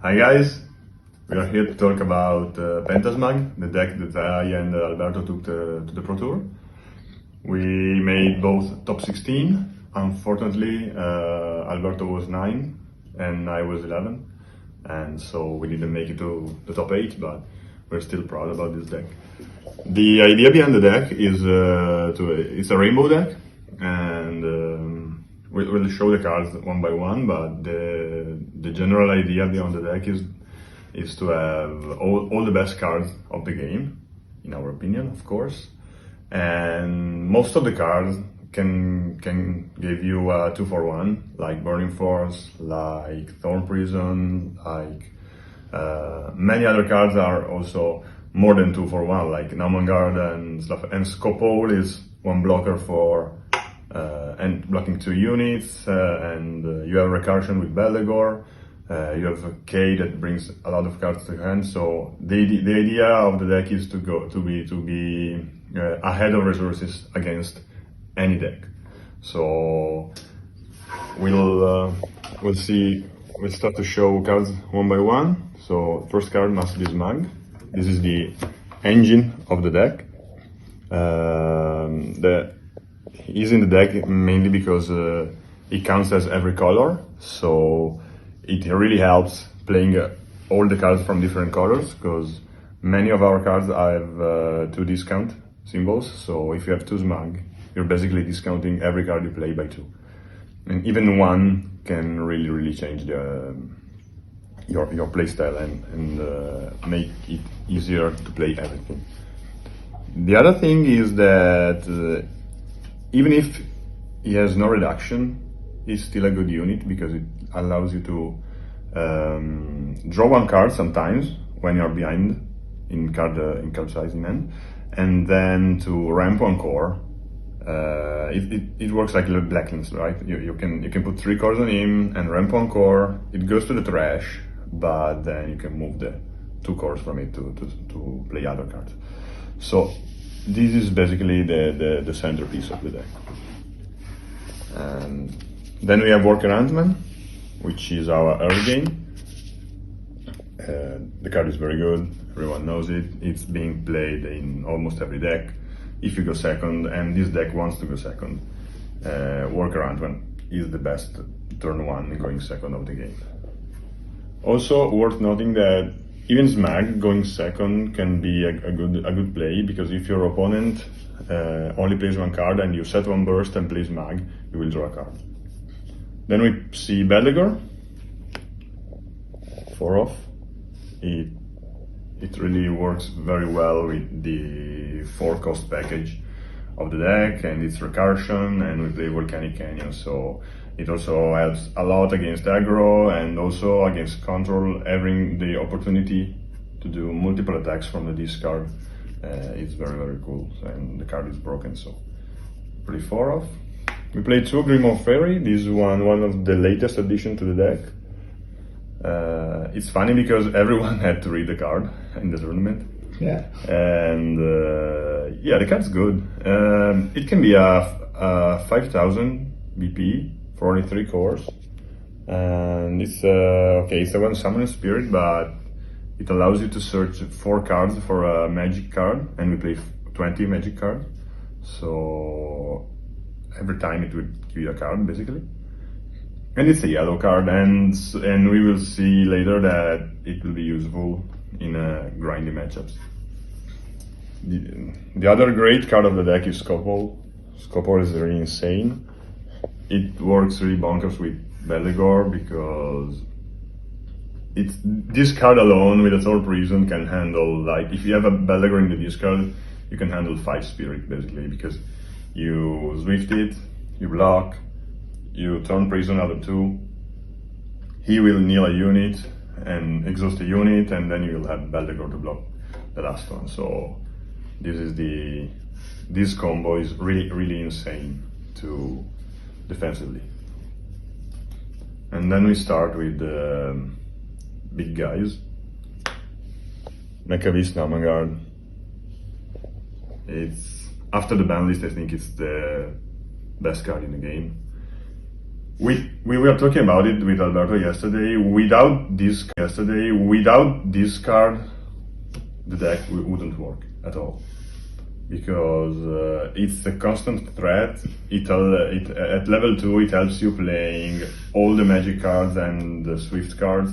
Hi guys, we are here to talk about Pentasmagg, the deck that I and Alberto took to the Pro Tour. We made both top 16. Unfortunately, Alberto was 9 and I was 11, and so we didn't make it to the top 8, but we're still proud about this deck. The idea behind the deck is it's a rainbow deck, and we'll show the cards one by one, but the general idea behind the deck is to have all the best cards of the game, in our opinion, of course. And most of the cards can give you a 2-for-1, like Burning Force, like Thorn Prison, like many other cards are also more than 2-for-1, like Namangard and stuff. And Scopole is one blocker for and blocking 2 units, and you have recursion with Beldegor. You have a K that brings a lot of cards to hand. So the idea of the deck is to be ahead of resources against any deck. So we'll start to show cards one by one. So first card must be SMAGG. This is the engine of the deck. He's in the deck mainly because it counts as every color, so it really helps playing all the cards from different colors, because many of our cards have 2 discount symbols. So if you have 2 SMAGG, you're basically discounting every card you play by 2, and even 1 can really change your playstyle and make it easier to play everything. The other thing is that even if he has no reduction, he's still a good unit because it allows you to draw 1 card sometimes when you're behind in card size in hand, and then to ramp 1 core. It works like a Blacklist, right? You can put 3 cores on him and ramp 1 core. It goes to the trash, but then you can move the 2 cores from it to play other cards. So this is basically the centerpiece of the deck. And then we have Worker Ant-Man, which is our early game. The card is very good, everyone knows it. It's being played in almost every deck if you go second, and this deck wants to go second. Worker Ant-Man is the best turn 1 going second of the game. Also worth noting that even SMAGG going second can be a good play, because if your opponent only plays 1 card and you set 1 burst and play SMAGG, you will draw a card. Then we see Beldegor, 4 off. It really works very well with the 4 cost package of the deck and its recursion, and we play Volcanic Canyon, so it also helps a lot against aggro and also against control. Having the opportunity to do multiple attacks from the discard is very cool, and the card is broken, so pretty 4 off. We play 2 Grimoire Fairy. This is one of the latest addition to the deck. It's funny because everyone had to read the card in the tournament. Yeah. And yeah, the card's good. It can be a 5000 BP for only 3 cores. And it's okay, it's a 1 Summoner Spirit, but it allows you to search 4 cards for a magic card, and we play 20 magic cards. So every time it would give you a card, basically. And it's a yellow card, and we will see later that it will be useful in grindy matchups. The other great card of the deck is Scopole. Scopole is really insane. It works really bonkers with Beldegor, because this card alone with a Thorn Prison can handle, like, if you have a Beldegor in the discard, you can handle 5 Spirit basically, because you Swift it, you block, you Thorn Prison out of 2, he will kneel a unit and exhaust a unit, and then you will have Beldegor to block the last one. So this combo is really insane to defensively. And then we start with the big guys. Mechavist Namangard. It's after the ban list, I think it's the best card in the game. We were talking about it with Alberto yesterday. Without this card, the deck wouldn't work at all, because it's a constant threat. At level 2 it helps you playing all the magic cards and the swift cards,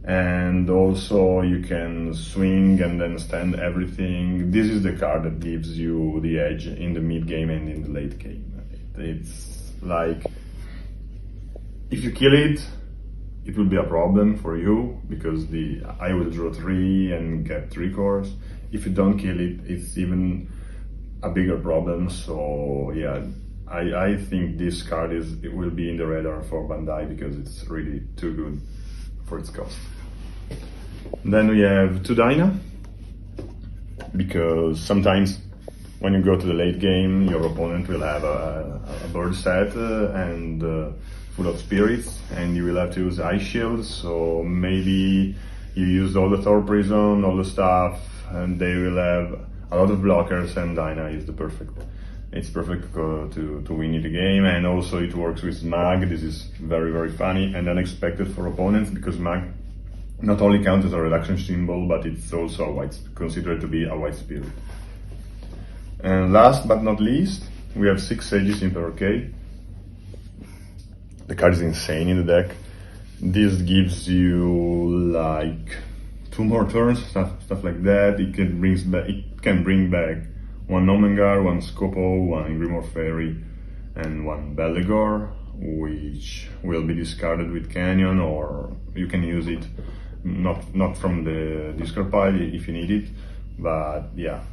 and also you can swing and then stand everything. This is the card that gives you the edge in the mid game and in the late game. It's like, if you kill it, it will be a problem for you, because I will draw 3 and get 3 cores. If you don't kill it, it's even a bigger problem. So yeah, I think this card will be in the radar for Bandai, because it's really too good for its cost. Then we have 2 Dyna, because sometimes when you go to the late game, your opponent will have a bird set and full of spirits, and you will have to use Ice Shield. So maybe you use all the Thor Prison, all the stuff, and they will have a lot of blockers, and Dyna is it's perfect to win the game. And also it works with SMAGG. This is very, very funny and unexpected for opponents, because SMAGG not only counts as a reduction symbol, but it's also considered to be a white spirit. And last but not least, we have 6 Sages in Perrocade. The card is insane in the deck. This gives you like 2 more turns, stuff like that. It can bring back 1 Nomengar, 1 Scopo, 1 Grimoire Fairy, and 1 Beldegor, which will be discarded with Canyon, or you can use it not from the discard pile if you need it. But yeah,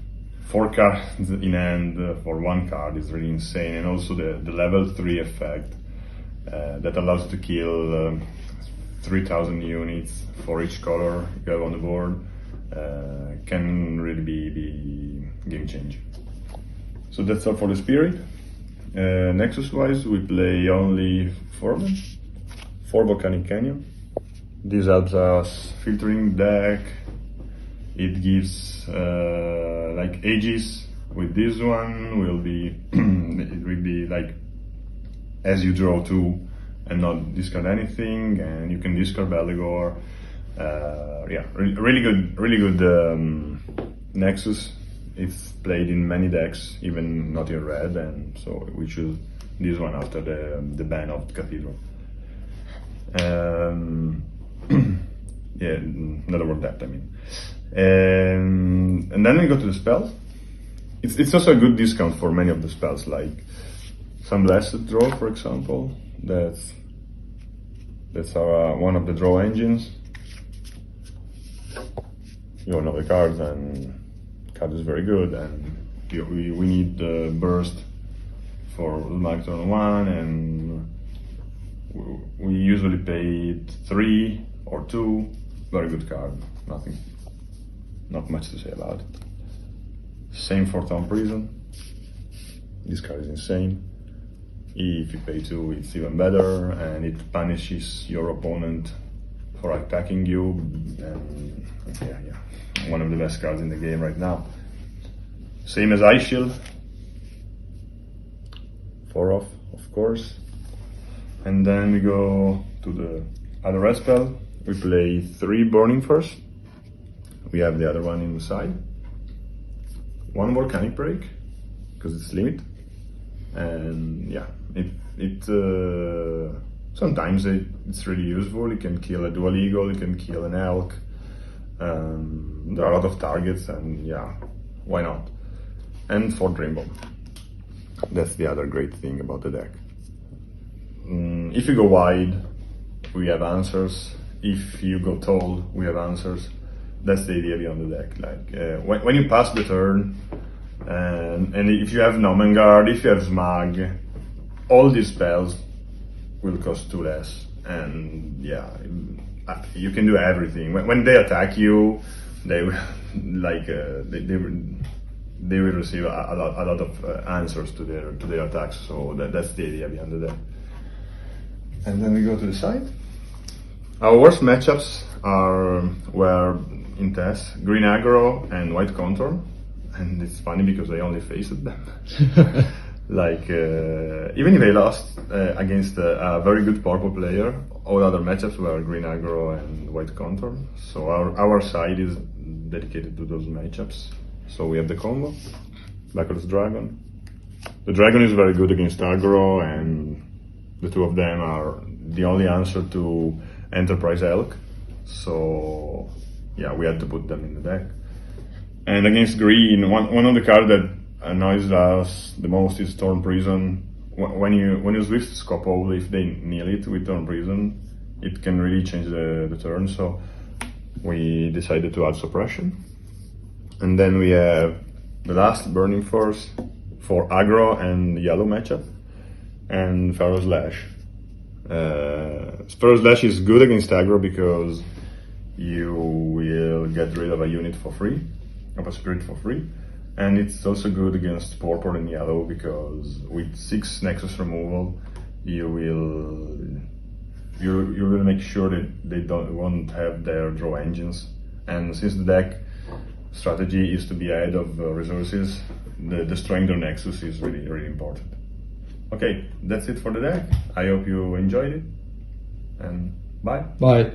4 cards in hand for 1 card is really insane. And also the level 3 effect that allows you to kill 3,000 units for each color you have on the board can really be game changing. So that's all for the spirit. Nexus wise, we play only 4 of them. 4 Volcanic Canyon. This helps us filtering deck. It gives like Aegis. With this one will be it will be like, as you draw 2 and not discard anything, and you can discard Beldegor. Yeah, really good Nexus. It's played in many decks, even not in red, and so we choose this one after the ban of Cathedral. Yeah, another word depth, I mean. And then we go to the spells. It's also a good discount for many of the spells, like some Blessed Draw, for example. That's one of the draw engines. You all know the cards, and card is very good. And we need the burst for SMAGG turn 1, and we usually pay 3 or 2. Very good card. Not much to say about it. Same for Thorn Prison. This card is insane. If you pay 2, it's even better, and it punishes your opponent for attacking you. And yeah, one of the best cards in the game right now. Same as Ice Shield. 4 off, of course. And then we go to the other red spell. We play 3 Burning first. We have the other one inside. 1 Volcanic Break, because it's limit. And yeah, sometimes it's really useful. It can kill a Dual Eagle, it can kill an Elk. There are a lot of targets, and yeah, why not? And 4 Dream Bomb. That's the other great thing about the deck. If you go wide, we have answers. If you go tall, we have answers. That's the idea behind the deck. Like when you pass the turn, and if you have Nomengar, if you have SMAGG, all these spells will cost 2 less. And yeah, you can do everything. When they attack you, they will they will receive a lot of answers to their attacks. So that's the idea behind the deck. And then we go to the side. Our worst matchups were in test, green aggro and white contour, and it's funny because I only faced them. Like, even if they lost against a very good purple player, all other matchups were green aggro and white control. So our side is dedicated to those matchups. So we have the combo, Backless Dragon. The dragon is very good against aggro, and the two of them are the only answer to Enterprise Elk. So yeah, we had to put them in the deck. And against green, one of the cards that annoys us the most is Storm Prison. When you Swift Scope All, if they kneel it with Storm Prison, it can really change the turn. So we decided to add Suppression. And then we have the last Burning Force for aggro and yellow matchup, and Pharaoh Slash. Pharaoh Slash is good against aggro because you will get rid of a unit for free, of a spirit for free, and it's also good against purple and yellow because with 6 Nexus removal, you will make sure that they won't have their draw engines. And since the deck strategy is to be ahead of resources, destroying their Nexus is really, really important. Okay, that's it for the deck. I hope you enjoyed it, and bye. Bye.